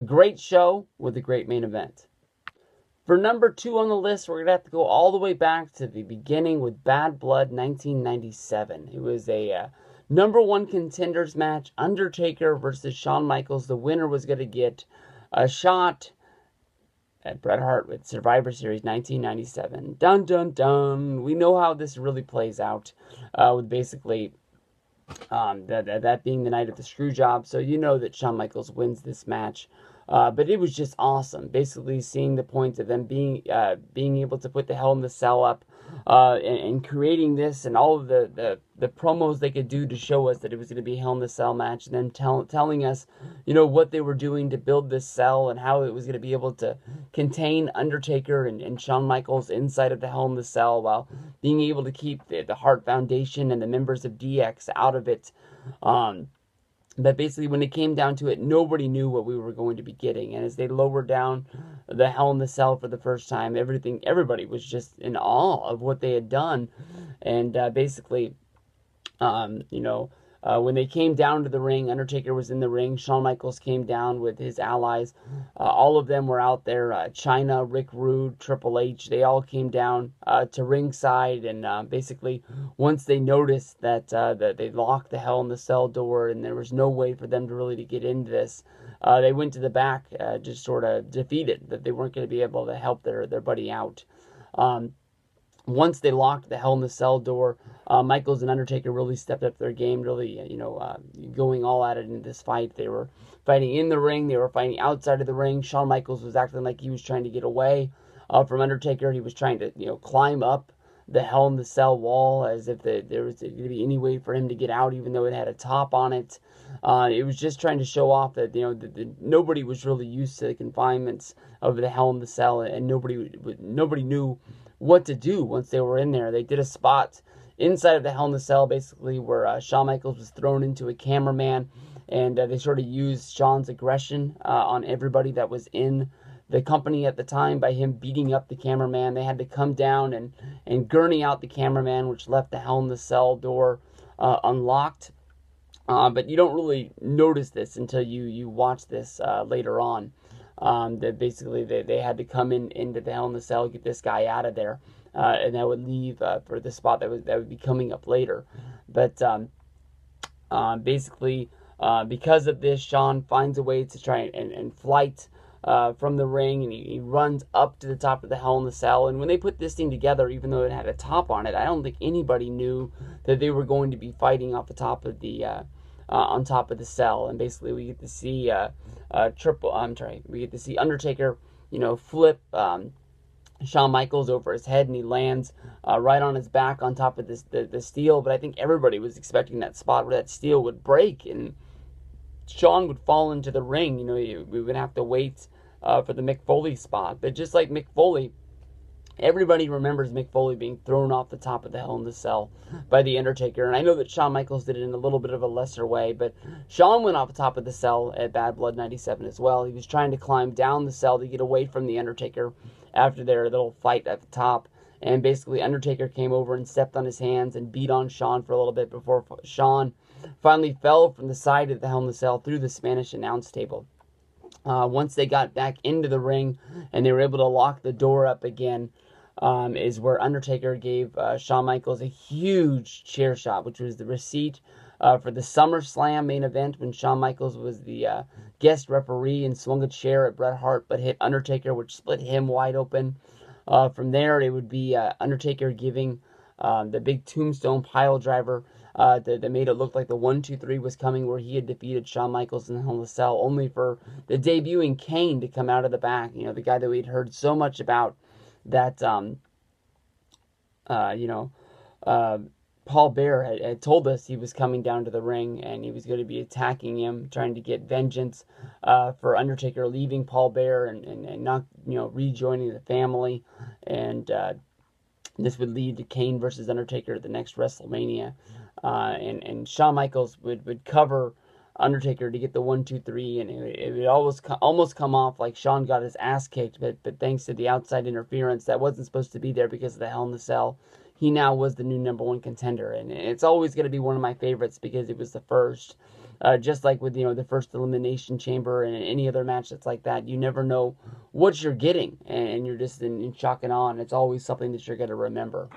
Great show with a great main event. For number 2 on the list, we're going to have to go all the way back to the beginning with Bad Blood 1997. It was a number 1 contenders match, Undertaker versus Shawn Michaels. The winner was going to get a shot at Bret Hart with Survivor Series 1997. Dun dun dun. We know how this really plays out, with basically that being the night of the screw job. So you know that Shawn Michaels wins this match. But it was just awesome. Basically, seeing the point of them being able to put the Hell in the Cell up, and creating this, and all of the promos they could do to show us that it was going to be a Hell in the Cell match, and then telling us, what they were doing to build this cell and how it was going to be able to contain Undertaker and Shawn Michaels inside of the Hell in the Cell, while being able to keep the Hart Foundation and the members of DX out of it. But basically, when it came down to it, nobody knew what we were going to be getting. And as they lowered down the Hell in the Cell for the first time, everybody was just in awe of what they had done. And basically, when they came down to the ring, Undertaker was in the ring. Shawn Michaels came down with his allies. All of them were out there. Chyna, Rick Rude, Triple H, they all came down to ringside. And basically, once they noticed that they locked the Hell in the Cell door and there was no way for them to get into this, they went to the back, just sort of defeated, that they weren't going to be able to help their buddy out. Once they locked the Hell in the Cell door, Michaels and Undertaker really stepped up their game, really, going all at it in this fight. They were fighting in the ring. They were fighting outside of the ring. Shawn Michaels was acting like he was trying to get away from Undertaker. He was trying to, climb up the Hell in the Cell wall as if there was going to be any way for him to get out, even though it had a top on it. It was just trying to show off that, nobody was really used to the confinements of the Hell in the Cell, and nobody knew what to do once they were in there. They did a spot inside of the Hell in the Cell, basically, where Shawn Michaels was thrown into a cameraman, and they sort of used Shawn's aggression on everybody that was in the company at the time by him beating up the cameraman. They had to come down and gurney out the cameraman, which left the Hell in the Cell door unlocked. But you don't really notice this until you watch this later on. That basically they had to come into the Hell in the Cell, get this guy out of there, and that would leave for the spot that would be coming up later. But basically, because of this, Shawn finds a way to try and flight from the ring, and he runs up to the top of the Hell in the Cell. And when they put this thing together, even though it had a top on it, I don't think anybody knew that they were going to be fighting off the top of the on top of the cell. And basically, we get to see we get to see Undertaker, flip Shawn Michaels over his head, and he lands right on his back on top of the steel. But I think everybody was expecting that spot where that steel would break and Shawn would fall into the ring. We would have to wait for the Mick Foley spot. But just like Mick Foley, everybody remembers Mick Foley being thrown off the top of the Hell in the Cell by The Undertaker. And I know that Shawn Michaels did it in a little bit of a lesser way, but Shawn went off the top of the cell at Bad Blood 97 as well. He was trying to climb down the cell to get away from The Undertaker after their little fight at the top. And basically, Undertaker came over and stepped on his hands and beat on Shawn for a little bit before Shawn finally fell from the side of the Hell in the Cell through the Spanish announce table. Once they got back into the ring and they were able to lock the door up again, is where Undertaker gave Shawn Michaels a huge chair shot, which was the receipt for the SummerSlam main event when Shawn Michaels was the guest referee and swung a chair at Bret Hart but hit Undertaker, which split him wide open. From there, it would be Undertaker giving the big tombstone pile driver that made it look like the 1-2-3 was coming, where he had defeated Shawn Michaels in the Hell in a Cell, only for the debuting Kane to come out of the back. The guy that we'd heard so much about, that Paul Bear had told us he was coming down to the ring and he was going to be attacking him, trying to get vengeance for Undertaker leaving Paul Bear and not rejoining the family. And this would lead to Kane versus Undertaker at the next WrestleMania. And Shawn Michaels would cover Undertaker to get the 1-2-3, and it would almost come off like Shawn got his ass kicked, but thanks to the outside interference that wasn't supposed to be there because of the Hell in the Cell, he now was the new number 1 contender. And it's always going to be one of my favorites because it was the first. just like with, the first Elimination Chamber and any other match that's like that, you never know what you're getting, and you're just in shock and awe, and it's always something that you're going to remember.